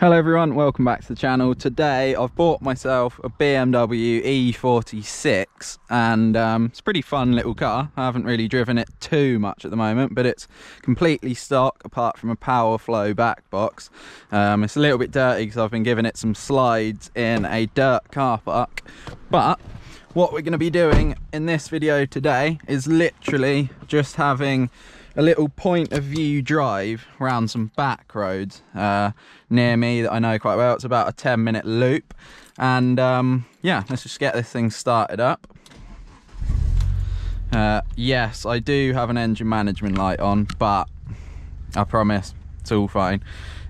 Hello everyone, welcome back to the channel. Today I've bought myself a BMW E46 and it's a pretty fun little car. I haven't really driven it too much at the moment, but it's completely stock apart from a Powerflow back box. It's a little bit dirty because I've been giving it some slides in a dirt car park, but what we're going to be doing in this video today is literally just having a little point of view drive around some back roads near me that I know quite well. It's about a 10-minute loop, and yeah, let's just get this thing started up. Yes, I do have an engine management light on, but I promise it's all fine.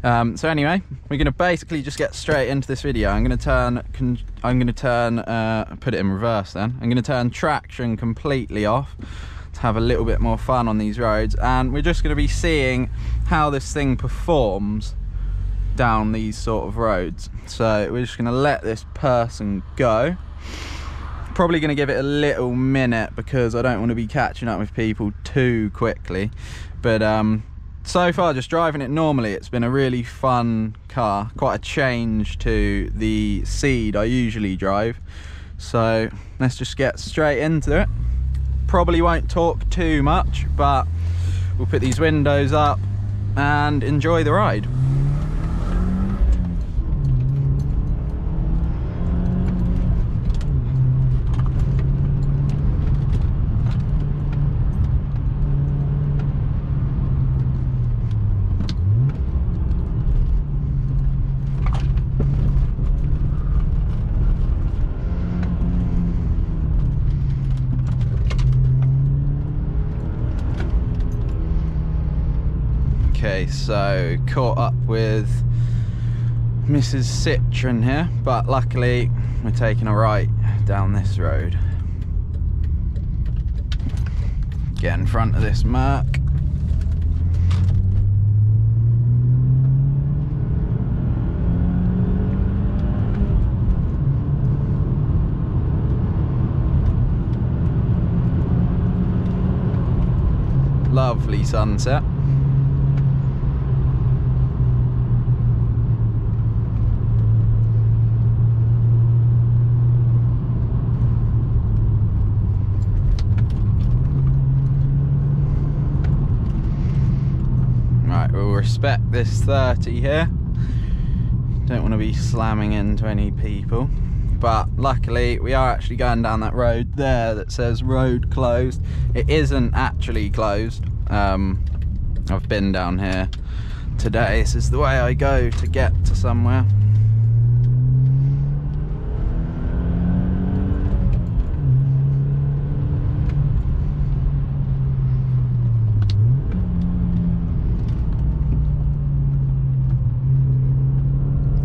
So anyway, we're going to basically just get straight into this video. I'm going to put it in reverse then. I'm going to turn traction completely off to have a little bit more fun on these roads, and we're just going to be seeing how this thing performs down these sort of roads. So we're just going to let this person go. Probably going to give it a little minute because I don't want to be catching up with people too quickly, but so far just driving it normally, it's been a really fun car, quite a change to the Seed I usually drive. So let's just get straight into it. Probably won't talk too much, but we'll put these windows up and enjoy the ride. Okay, so caught up with Mrs. Citroen here, but luckily we're taking a right down this road. Get in front of this Merc. Lovely sunset. We'll respect this 30 here. Don't want to be slamming into any people, but luckily we are actually going down that road there that says road closed. It isn't actually closed. I've been down here today. This is the way I go to get to somewhere.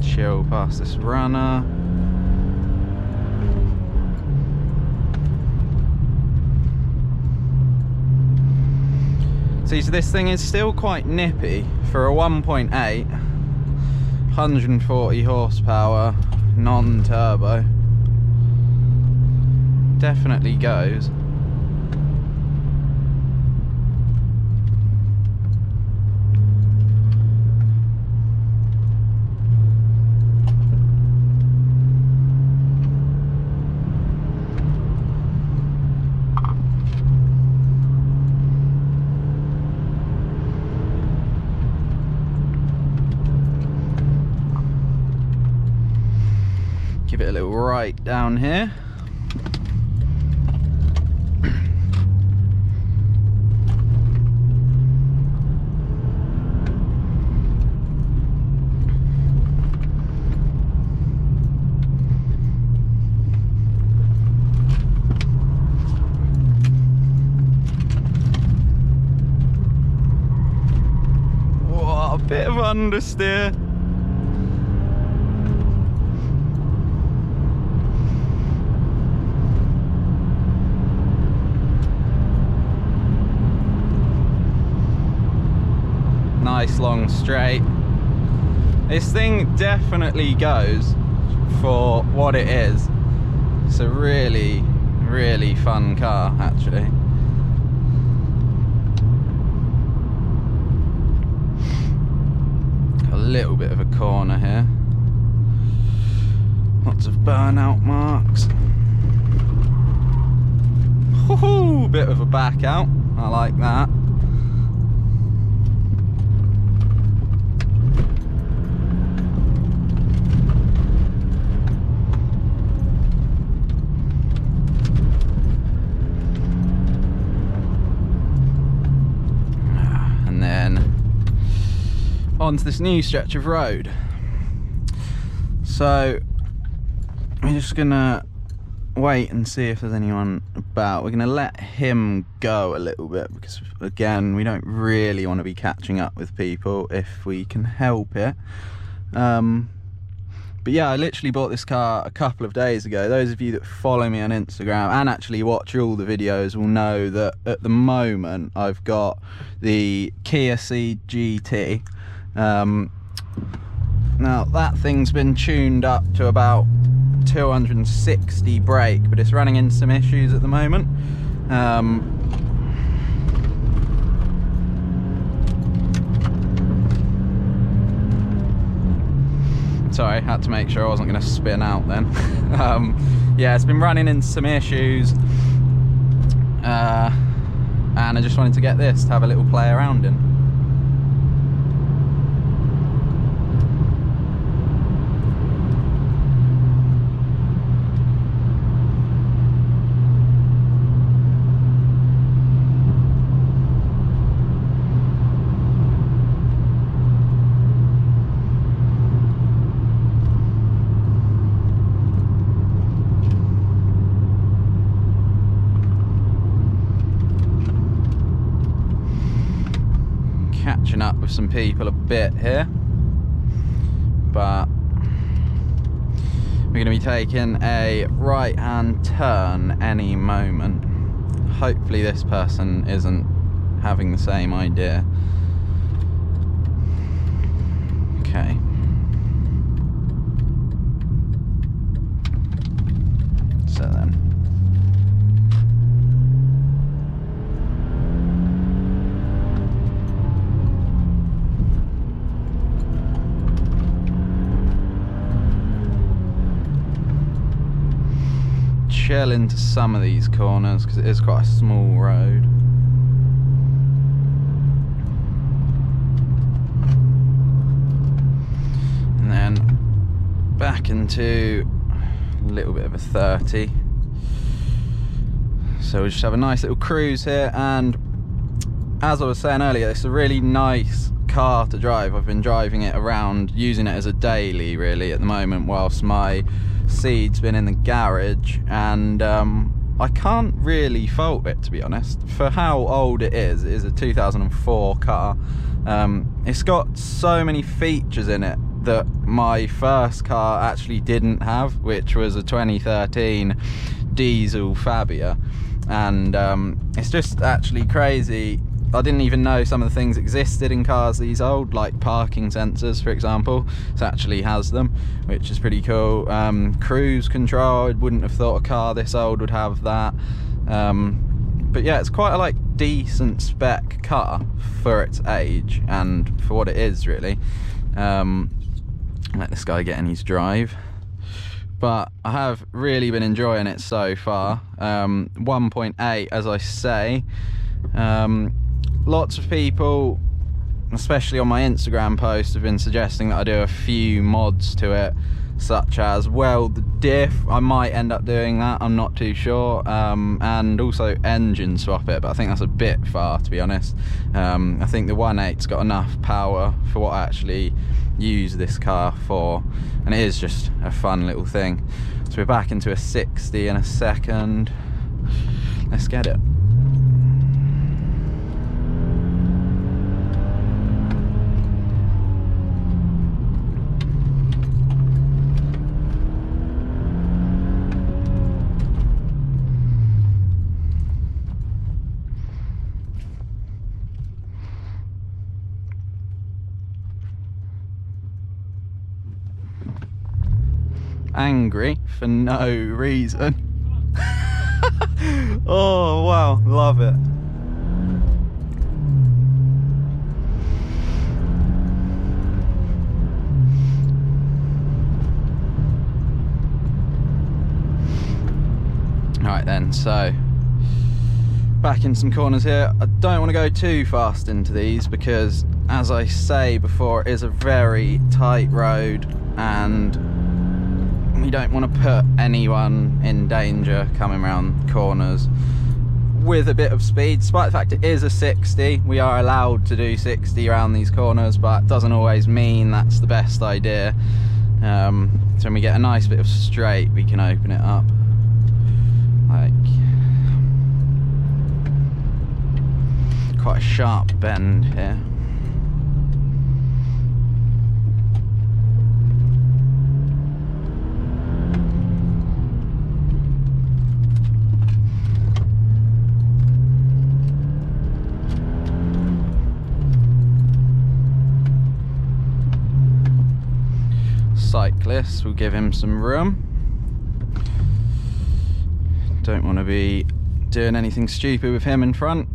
Chill past this runner. See, so this thing is still quite nippy for a 1.8, 140 horsepower, non-turbo. Definitely goes. Give it a little right down here. Whoa, a bit of understeer. Nice long straight. This thing definitely goes for what it is. It's a really, really fun car actually. little bit of a corner here. Lots of burnout marks. Woohoo! Bit of a back out. I like that. And then onto this new stretch of road. So we're just gonna wait and see if there's anyone about. We're gonna let him go a little bit because, again, we don't really want to be catching up with people if we can help it. But yeah, I literally bought this car a couple of days ago. Those of you that follow me on Instagram and actually watch all the videos will know that at the moment I've got the Kia Ceed GT. Now that thing's been tuned up to about 260 brake, but it's running into some issues at the moment. Sorry, had to make sure I wasn't going to spin out then. Yeah, it's been running into some issues, and I just wanted to get this to have a little play around in. Catching up with some people a bit here, but we're going to be taking a right hand turn any moment. Hopefully this person isn't having the same idea. Okay. So then chill into some of these corners because it is quite a small road. And then back into a little bit of a 30. So we just have a nice little cruise here, and as I was saying earlier, it's a really nice car to drive. I've been driving it around, using it as a daily really at the moment, whilst my Ceed's been in the garage, and I can't really fault it, to be honest. For how old it is a 2004 car. It's got so many features in it that my first car actually didn't have, which was a 2013 diesel Fabia, and it's just actually crazy. I didn't even know some of the things existed in cars these old, like parking sensors, for example. It actually has them, which is pretty cool. Cruise control, I wouldn't have thought a car this old would have that. But yeah, it's quite a decent spec car for its age and for what it is, really. Let this guy get in his drive. But I have really been enjoying it so far. 1.8, as I say. Lots of people, especially on my Instagram post, have been suggesting that I do a few mods to it, such as weld the diff. I might end up doing that, I'm not too sure, and also engine swap it, but I think that's a bit far, to be honest. I think the 1.8's got enough power for what I actually use this car for, and it is just a fun little thing. So we're back into a 60 in a second. Let's get it. Angry for no reason. Oh wow, love it. So back in some corners here. I don't want to go too fast into these because, as I say before, it is a very tight road and we don't want to put anyone in danger coming around corners with a bit of speed. Despite the fact it is a 60, we are allowed to do 60 around these corners, but it doesn't always mean that's the best idea. So when we get a nice bit of straight, we can open it up. Like, quite a sharp bend here. Cyclist, we'll give him some room. Don't want to be doing anything stupid with him in front.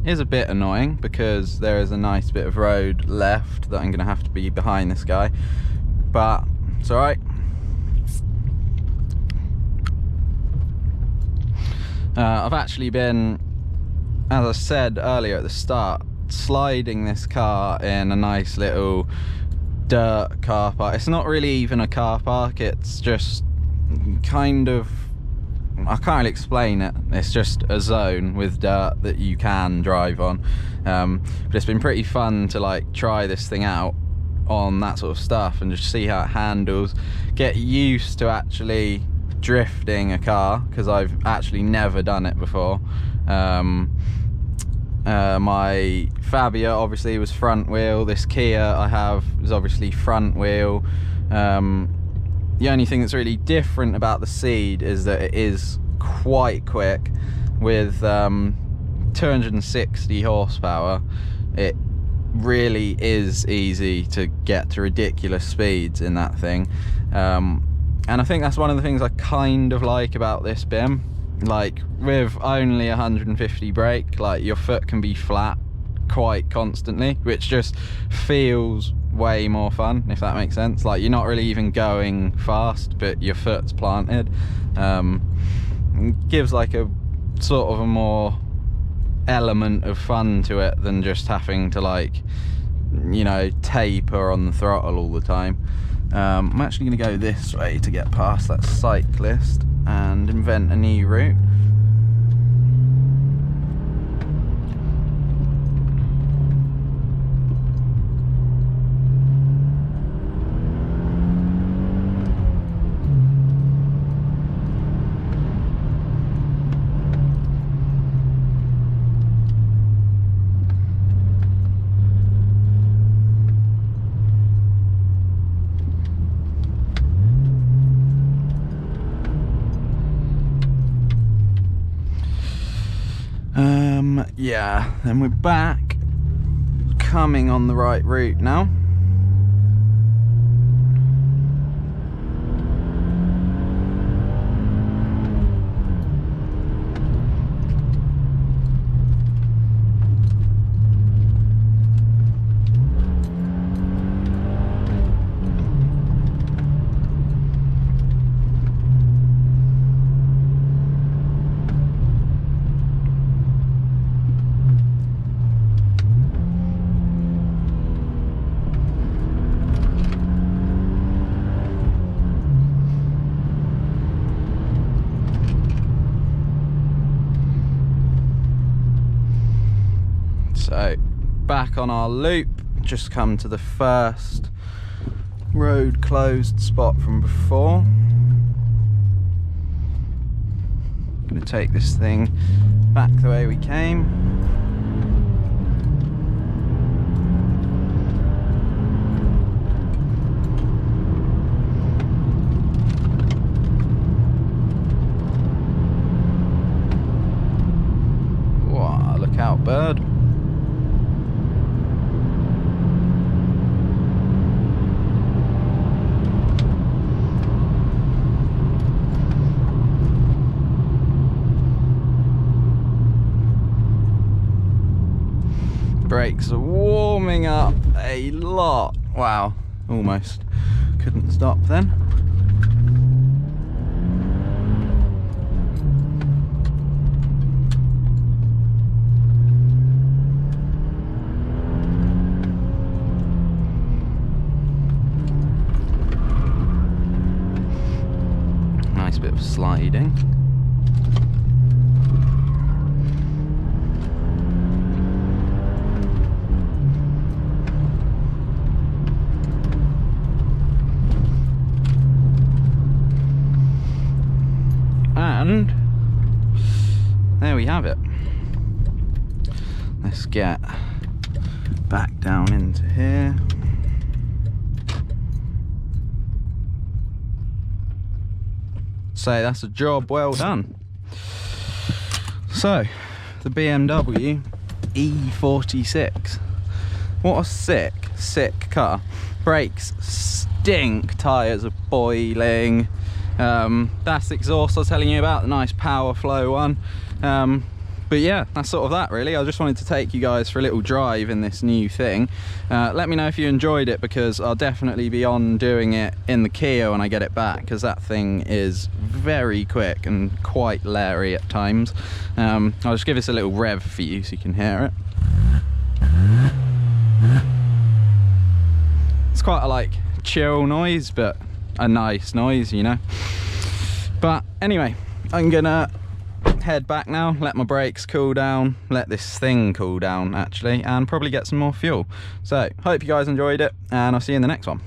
Is a bit annoying because there is a nice bit of road left that I'm going to have to be behind this guy, but it's alright. I've actually been, as I said earlier at the start, sliding this car in a nice little dirt car park. It's not really even a car park, it's just kind of, I can't really explain it. It's just a zone with dirt that you can drive on. But it's been pretty fun to like try this thing out on that sort of stuff and just see how it handles. Get used to actually drifting a car because I've actually never done it before. My Fabia obviously was front wheel. This Kia I have is obviously front wheel. The only thing that's really different about the Seed is that it is quite quick. With 260 horsepower, it really is easy to get to ridiculous speeds in that thing. And I think that's one of the things I kind of like about this BIM. Like, with only 150 brake, like, your foot can be flat quite constantly, which just feels way more fun, if that makes sense. Like, you're not really even going fast, but your foot's planted. Gives like a sort of a more element of fun to it than just having to, like, you know, taper on the throttle all the time. I'm actually going to go this way to get past that cyclist and invent a new route. Yeah, then we're back, coming on the right route now. So, back on our loop, just come to the first road closed spot from before. Gonna take this thing back the way we came. Wow, look out, bird. Brakes are warming up a lot. Wow, almost couldn't stop then. bit of sliding. And there we have it. Let's get back down into here. Say that's a job well done. So the BMW E46, what a sick car. Brakes stink, tyres are boiling. That's the exhaust I was telling you about, the nice Powerflow one. But yeah, that's sort of that really. I just wanted to take you guys for a little drive in this new thing. Let me know if you enjoyed it, because I'll definitely be on doing it in the Kia when I get it back, because that thing is very quick and quite leery at times. I'll just give this a little rev for you so you can hear it. It's quite a like chill noise, but a nice noise, you know. But anyway, I'm gonna head back now, let my brakes cool down, let this thing cool down actually, and probably get some more fuel. So hope you guys enjoyed it, and I'll see you in the next one.